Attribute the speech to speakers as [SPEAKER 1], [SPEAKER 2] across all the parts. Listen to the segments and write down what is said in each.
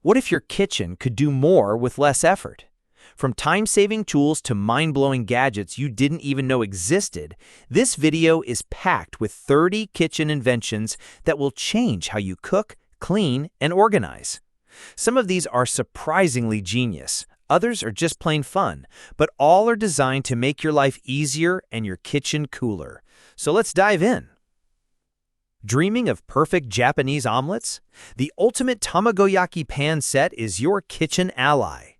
[SPEAKER 1] What if your kitchen could do more with less effort? From time-saving tools to mind-blowing gadgets you didn't even know existed, this video is packed with 30 kitchen inventions that will change how you cook, clean, and organize. Some of these are surprisingly genius, others are just plain fun, but all are designed to make your life easier and your kitchen cooler. So let's dive in. Dreaming of perfect Japanese omelets? The ultimate tamagoyaki pan set is your kitchen ally.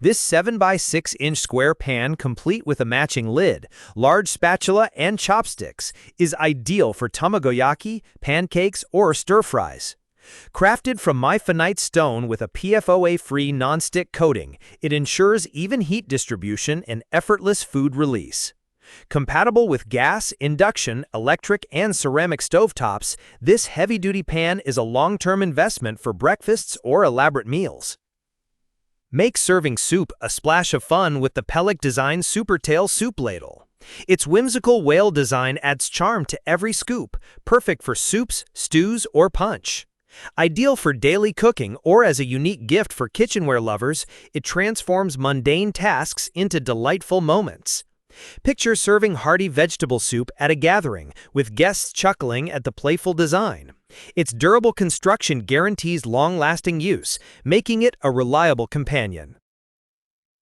[SPEAKER 1] This 7x6-inch square pan, complete with a matching lid, large spatula, and chopsticks, is ideal for tamagoyaki, pancakes, or stir-fries. Crafted from mifinite stone with a PFOA-free non-stick coating, it ensures even heat distribution and effortless food release. Compatible with gas, induction, electric, and ceramic stovetops, this heavy-duty pan is a long-term investment for breakfasts or elaborate meals. Make serving soup a splash of fun with the Pellic Design Supertail Soup Ladle. Its whimsical whale design adds charm to every scoop, perfect for soups, stews, or punch. Ideal for daily cooking or as a unique gift for kitchenware lovers, it transforms mundane tasks into delightful moments. Picture serving hearty vegetable soup at a gathering, with guests chuckling at the playful design. Its durable construction guarantees long-lasting use, making it a reliable companion.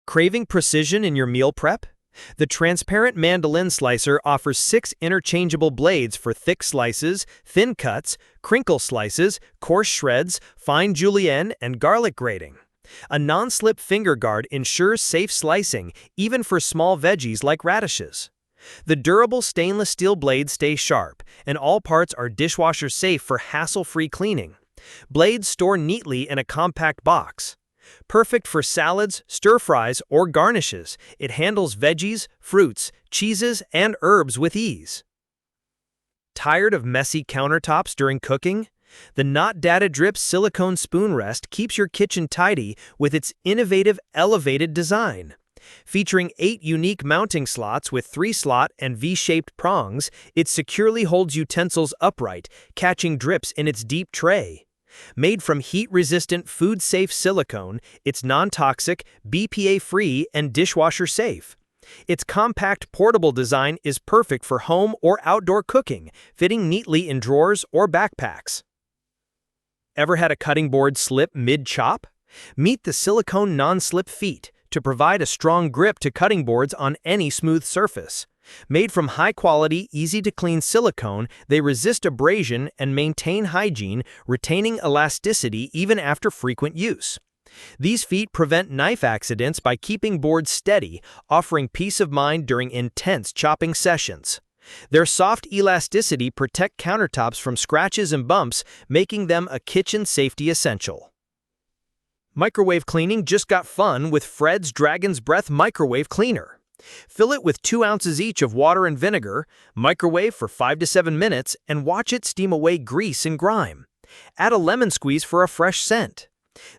[SPEAKER 1] Craving precision in your meal prep? The transparent mandolin slicer offers 6 interchangeable blades for thick slices, thin cuts, crinkle slices, coarse shreds, fine julienne, and garlic grating. A non-slip finger guard ensures safe slicing, even for small veggies like radishes. The durable stainless steel blades stay sharp, and all parts are dishwasher safe for hassle-free cleaning. Blades store neatly in a compact box. Perfect for salads, stir-fries, or garnishes, it handles veggies, fruits, cheeses, and herbs with ease. Tired of messy countertops during cooking? The Not Data Drip silicone spoon rest keeps your kitchen tidy with its innovative elevated design. Featuring 8 unique mounting slots with 3-slot and V-shaped prongs, it securely holds utensils upright, catching drips in its deep tray. Made from heat-resistant, food-safe silicone, it's non-toxic, BPA-free, and dishwasher-safe. Its compact, portable design is perfect for home or outdoor cooking, fitting neatly in drawers or backpacks. Ever had a cutting board slip mid-chop? Meet the silicone non-slip feet to provide a strong grip to cutting boards on any smooth surface. Made from high-quality, easy-to-clean silicone, they resist abrasion and maintain hygiene, retaining elasticity even after frequent use. These feet prevent knife accidents by keeping boards steady, offering peace of mind during intense chopping sessions. Their soft elasticity protects countertops from scratches and bumps, making them a kitchen safety essential. Microwave cleaning just got fun with Fred's Dragon's Breath Microwave Cleaner. Fill it with 2 ounces each of water and vinegar, microwave for 5 to 7 minutes, and watch it steam away grease and grime. Add a lemon squeeze for a fresh scent.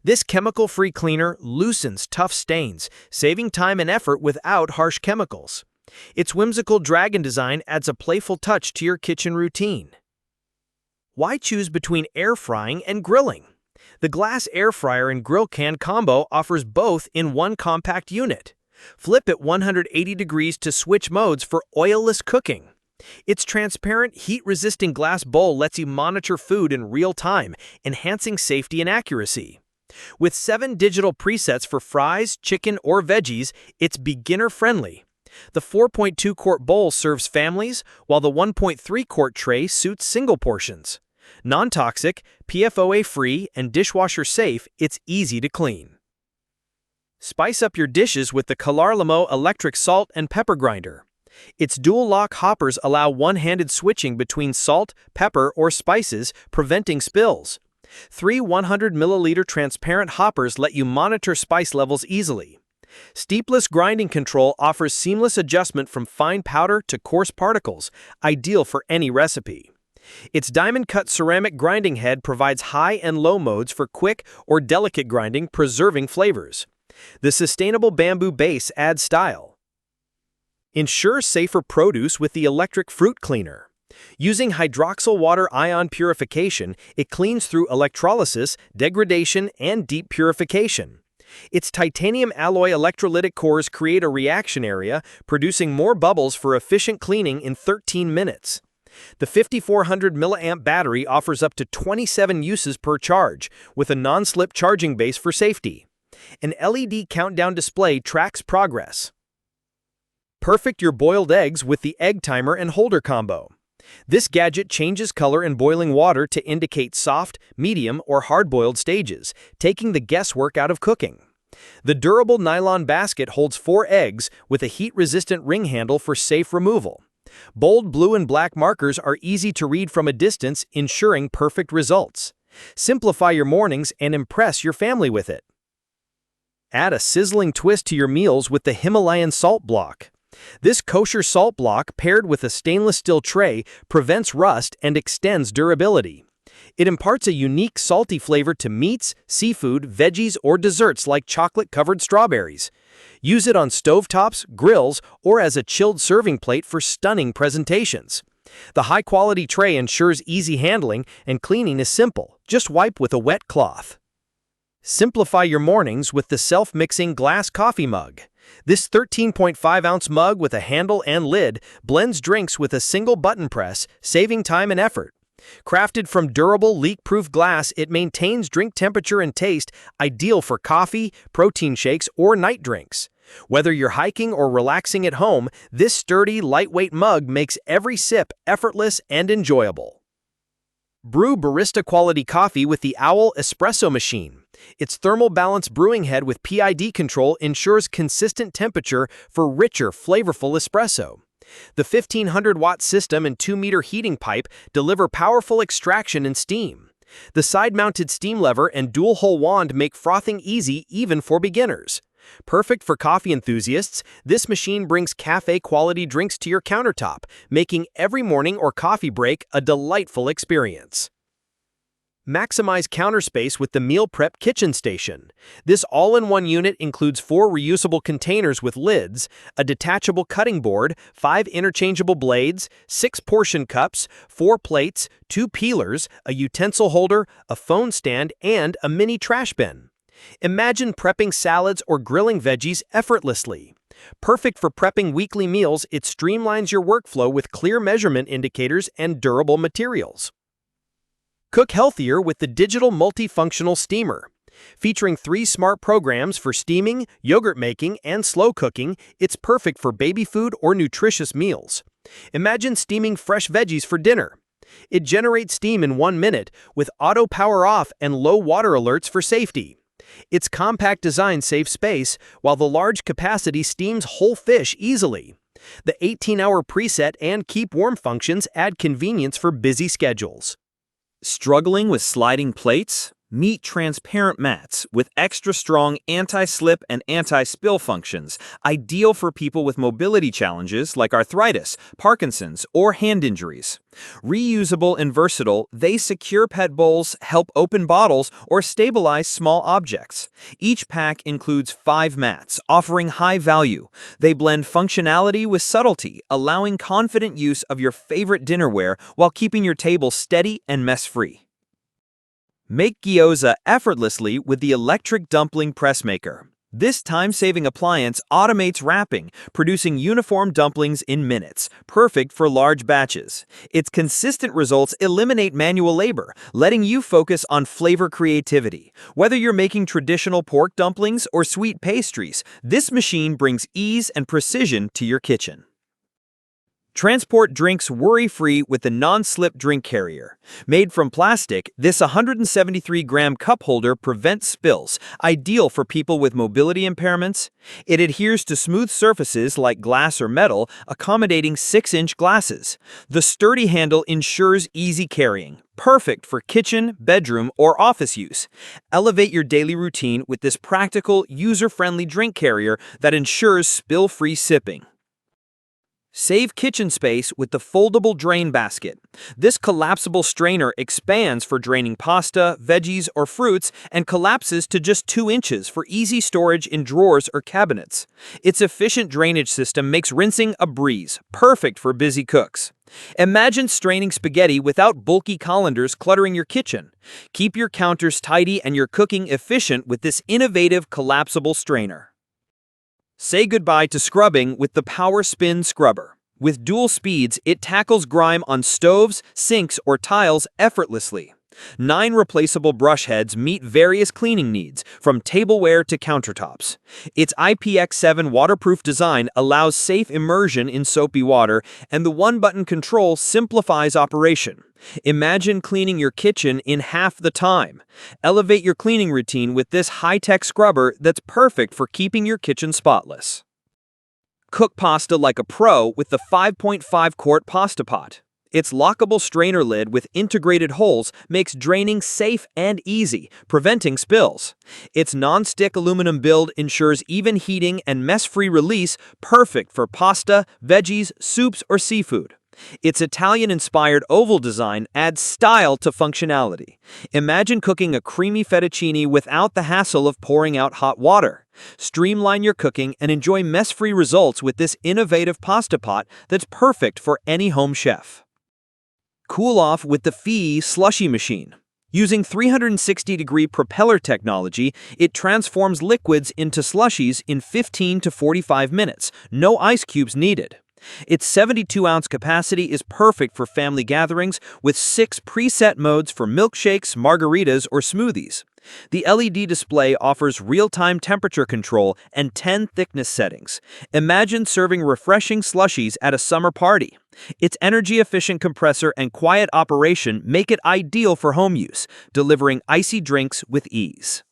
[SPEAKER 1] This chemical-free cleaner loosens tough stains, saving time and effort without harsh chemicals. Its whimsical dragon design adds a playful touch to your kitchen routine. Why choose between air frying and grilling? The glass air fryer and grill can combo offers both in one compact unit. Flip at 180 degrees to switch modes for oilless cooking. Its transparent, heat-resisting glass bowl lets you monitor food in real time, enhancing safety and accuracy. With 7 digital presets for fries, chicken, or veggies, it's beginner-friendly. The 4.2-quart bowl serves families, while the 1.3-quart tray suits single portions. Non-toxic, PFOA-free, and dishwasher-safe, it's easy to clean. Spice up your dishes with the Calarlamo electric salt and pepper grinder. Its dual-lock hoppers allow one-handed switching between salt, pepper, or spices, preventing spills. 3 100-milliliter transparent hoppers let you monitor spice levels easily. Steepless grinding control offers seamless adjustment from fine powder to coarse particles, ideal for any recipe. Its diamond-cut ceramic grinding head provides high and low modes for quick or delicate grinding, preserving flavors. The sustainable bamboo base adds style. Ensure safer produce with the electric fruit cleaner. Using hydroxyl water ion purification, it cleans through electrolysis, degradation, and deep purification. Its titanium alloy electrolytic cores create a reaction area, producing more bubbles for efficient cleaning in 13 minutes. The 5400 mAh battery offers up to 27 uses per charge, with a non-slip charging base for safety. An LED countdown display tracks progress. Perfect your boiled eggs with the egg timer and holder combo. This gadget changes color in boiling water to indicate soft, medium, or hard-boiled stages, taking the guesswork out of cooking. The durable nylon basket holds 4 eggs with a heat-resistant ring handle for safe removal. Bold blue and black markers are easy to read from a distance, ensuring perfect results. Simplify your mornings and impress your family with it. Add a sizzling twist to your meals with the Himalayan salt block. This kosher salt block, paired with a stainless steel tray, prevents rust and extends durability. It imparts a unique salty flavor to meats, seafood, veggies, or desserts like chocolate-covered strawberries. Use it on stovetops, grills, or as a chilled serving plate for stunning presentations. The high-quality tray ensures easy handling, and cleaning is simple. Just wipe with a wet cloth. Simplify your mornings with the self-mixing glass coffee mug. This 13.5-ounce mug with a handle and lid blends drinks with a single button press, saving time and effort. Crafted from durable, leak-proof glass, it maintains drink temperature and taste, ideal for coffee, protein shakes, or night drinks. Whether you're hiking or relaxing at home, this sturdy, lightweight mug makes every sip effortless and enjoyable. Brew barista-quality coffee with the Owl Espresso Machine. Its thermal balance brewing head with PID control ensures consistent temperature for richer, flavorful espresso. The 1500-watt system and 2-meter heating pipe deliver powerful extraction and steam. The side-mounted steam lever and dual-hole wand make frothing easy even for beginners. Perfect for coffee enthusiasts, this machine brings cafe-quality drinks to your countertop, making every morning or coffee break a delightful experience. Maximize counter space with the Meal Prep Kitchen Station. This all-in-one unit includes 4 reusable containers with lids, a detachable cutting board, 5 interchangeable blades, 6 portion cups, 4 plates, 2 peelers, a utensil holder, a phone stand, and a mini trash bin. Imagine prepping salads or grilling veggies effortlessly. Perfect for prepping weekly meals, it streamlines your workflow with clear measurement indicators and durable materials. Cook healthier with the digital multifunctional steamer. Featuring 3 smart programs for steaming, yogurt making, and slow cooking, it's perfect for baby food or nutritious meals. Imagine steaming fresh veggies for dinner. It generates steam in 1 minute with auto power off and low water alerts for safety. Its compact design saves space, while the large capacity steams whole fish easily. The 18-hour preset and keep warm functions add convenience for busy schedules. Struggling with sliding plates? Meet transparent mats with extra strong anti-slip and anti-spill functions, ideal for people with mobility challenges like arthritis, Parkinson's, or hand injuries. Reusable and versatile, they secure PET bowls, help open bottles, or stabilize small objects. Each pack includes 5 mats, offering high value. They blend functionality with subtlety, allowing confident use of your favorite dinnerware while keeping your table steady and mess-free. Make gyoza effortlessly with the electric dumpling pressmaker. This time-saving appliance automates wrapping, producing uniform dumplings in minutes, perfect for large batches. Its consistent results eliminate manual labor, letting you focus on flavor creativity. Whether you're making traditional pork dumplings or sweet pastries, this machine brings ease and precision to your kitchen. Transport drinks worry-free with the non-slip drink carrier. Made from plastic, this 173-gram cup holder prevents spills, ideal for people with mobility impairments. It adheres to smooth surfaces like glass or metal, accommodating 6-inch glasses. The sturdy handle ensures easy carrying, perfect for kitchen, bedroom, or office use. Elevate your daily routine with this practical, user-friendly drink carrier that ensures spill-free sipping. Save kitchen space with the foldable drain basket. This collapsible strainer expands for draining pasta, veggies, or fruits and collapses to just 2 inches for easy storage in drawers or cabinets. Its efficient drainage system makes rinsing a breeze, perfect for busy cooks. Imagine straining spaghetti without bulky colanders cluttering your kitchen. Keep your counters tidy and your cooking efficient with this innovative collapsible strainer. Say goodbye to scrubbing with the Power Spin Scrubber. With dual speeds, it tackles grime on stoves, sinks, or tiles effortlessly. 9 replaceable brush heads meet various cleaning needs, from tableware to countertops. Its IPX7 waterproof design allows safe immersion in soapy water, and the one-button control simplifies operation. Imagine cleaning your kitchen in half the time. Elevate your cleaning routine with this high-tech scrubber that's perfect for keeping your kitchen spotless. Cook pasta like a pro with the 5.5-quart pasta pot. Its lockable strainer lid with integrated holes makes draining safe and easy, preventing spills. Its non-stick aluminum build ensures even heating and mess-free release, perfect for pasta, veggies, soups, or seafood. Its Italian-inspired oval design adds style to functionality. Imagine cooking a creamy fettuccine without the hassle of pouring out hot water. Streamline your cooking and enjoy mess-free results with this innovative pasta pot that's perfect for any home chef. Cool off with the FineDose slushy machine. Using 360-degree propeller technology, it transforms liquids into slushies in 15 to 45 minutes, no ice cubes needed. Its 72-ounce capacity is perfect for family gatherings with 6 preset modes for milkshakes, margaritas, or smoothies. The LED display offers real-time temperature control and 10 thickness settings. Imagine serving refreshing slushies at a summer party. Its energy-efficient compressor and quiet operation make it ideal for home use, delivering icy drinks with ease.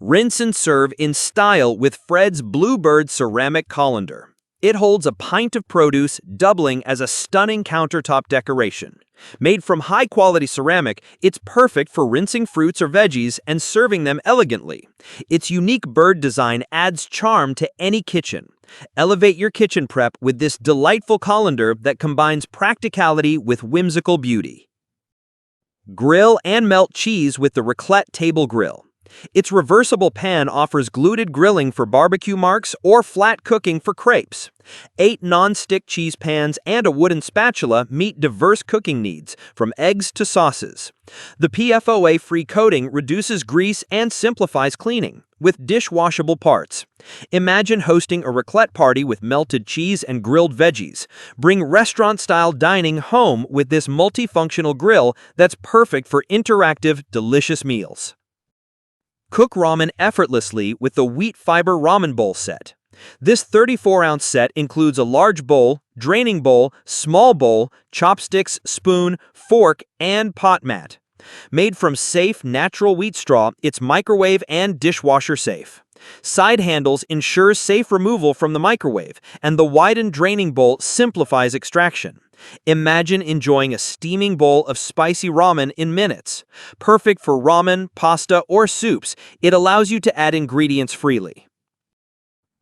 [SPEAKER 1] Rinse and serve in style with Fred's Bluebird ceramic colander. It holds a pint of produce, doubling as a stunning countertop decoration. Made from high-quality ceramic, it's perfect for rinsing fruits or veggies and serving them elegantly. Its unique bird design adds charm to any kitchen. Elevate your kitchen prep with this delightful colander that combines practicality with whimsical beauty. Grill and melt cheese with the Raclette Table Grill. Its reversible pan offers gluted grilling for barbecue marks or flat cooking for crepes. 8 non-stick cheese pans and a wooden spatula meet diverse cooking needs, from eggs to sauces. The PFOA-free coating reduces grease and simplifies cleaning, with dishwashable parts. Imagine hosting a raclette party with melted cheese and grilled veggies. Bring restaurant-style dining home with this multifunctional grill that's perfect for interactive, delicious meals. Cook ramen effortlessly with the Wheat Fiber Ramen Bowl Set. This 34-ounce set includes a large bowl, draining bowl, small bowl, chopsticks, spoon, fork, and pot mat. Made from safe, natural wheat straw, it's microwave and dishwasher safe. Side handles ensure safe removal from the microwave, and the widened draining bowl simplifies extraction. Imagine enjoying a steaming bowl of spicy ramen in minutes. Perfect for ramen, pasta, or soups, it allows you to add ingredients freely.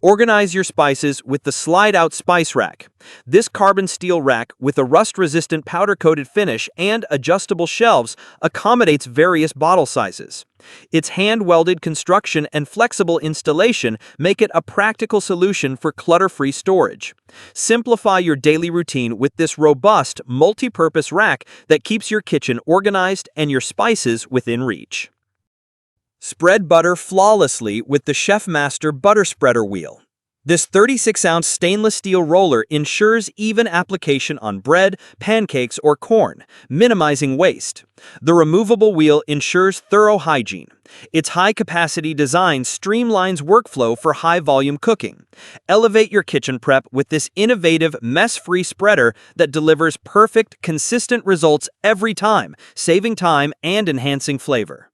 [SPEAKER 1] Organize your spices with the slide-out spice rack. This carbon steel rack with a rust-resistant powder-coated finish and adjustable shelves accommodates various bottle sizes. Its hand-welded construction and flexible installation make it a practical solution for clutter-free storage. Simplify your daily routine with this robust, multi-purpose rack that keeps your kitchen organized and your spices within reach. Spread butter flawlessly with the Chef Master Butter Spreader Wheel. This 36-ounce stainless steel roller ensures even application on bread, pancakes, or corn, minimizing waste. The removable wheel ensures thorough hygiene. Its high-capacity design streamlines workflow for high-volume cooking. Elevate your kitchen prep with this innovative, mess-free spreader that delivers perfect, consistent results every time, saving time and enhancing flavor.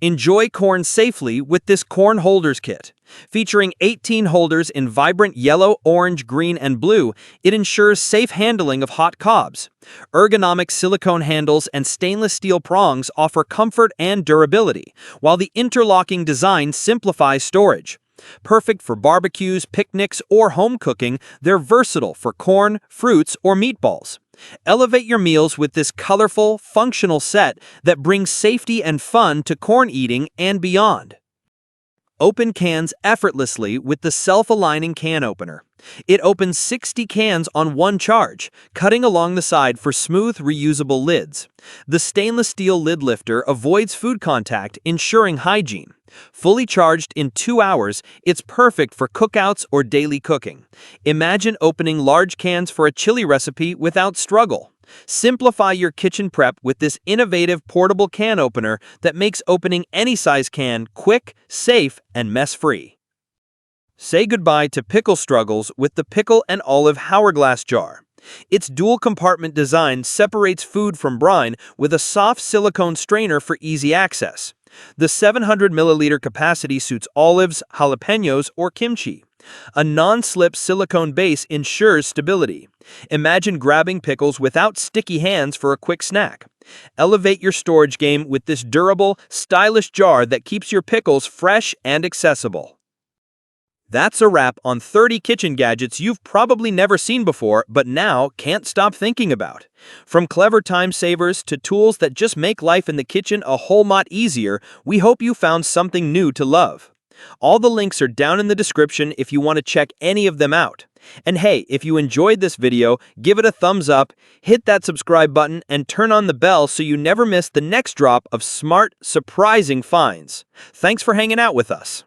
[SPEAKER 1] Enjoy corn safely with this corn holders kit. Featuring 18 holders in vibrant yellow, orange, green, and blue, it ensures safe handling of hot cobs. Ergonomic silicone handles and stainless steel prongs offer comfort and durability, while the interlocking design simplifies storage. Perfect for barbecues, picnics, or home cooking, they're versatile for corn, fruits, or meatballs. Elevate your meals with this colorful, functional set that brings safety and fun to corn eating and beyond. Open cans effortlessly with the self-aligning can opener.
[SPEAKER 2] It opens 60 cans on one charge, cutting along the side for smooth, reusable lids. The stainless steel lid lifter avoids food contact, ensuring hygiene. Fully charged in 2 hours, it's perfect for cookouts or daily cooking. Imagine opening large cans for a chili recipe without struggle. Simplify your kitchen prep with this innovative portable can opener that makes opening any size can quick, safe, and mess-free. Say goodbye to pickle struggles with the Pickle and Olive Hourglass Jar. Its dual-compartment design separates food from brine with a soft silicone strainer for easy access. The 700 milliliter capacity suits olives, jalapenos, or kimchi. A non-slip silicone base ensures stability. Imagine grabbing pickles without sticky hands for a quick snack. Elevate your storage game with this durable, stylish jar that keeps your pickles fresh and accessible. That's a wrap on 30 kitchen gadgets you've probably never seen before, but now can't stop thinking about. From clever time savers to tools that just make life in the kitchen a whole lot easier, we hope you found something new to love. All the links are down in the description if you want to check any of them out. And hey, if you enjoyed this video, give it a thumbs up, hit that subscribe button, and turn on the bell so you never miss the next drop of smart, surprising finds. Thanks for hanging out with us.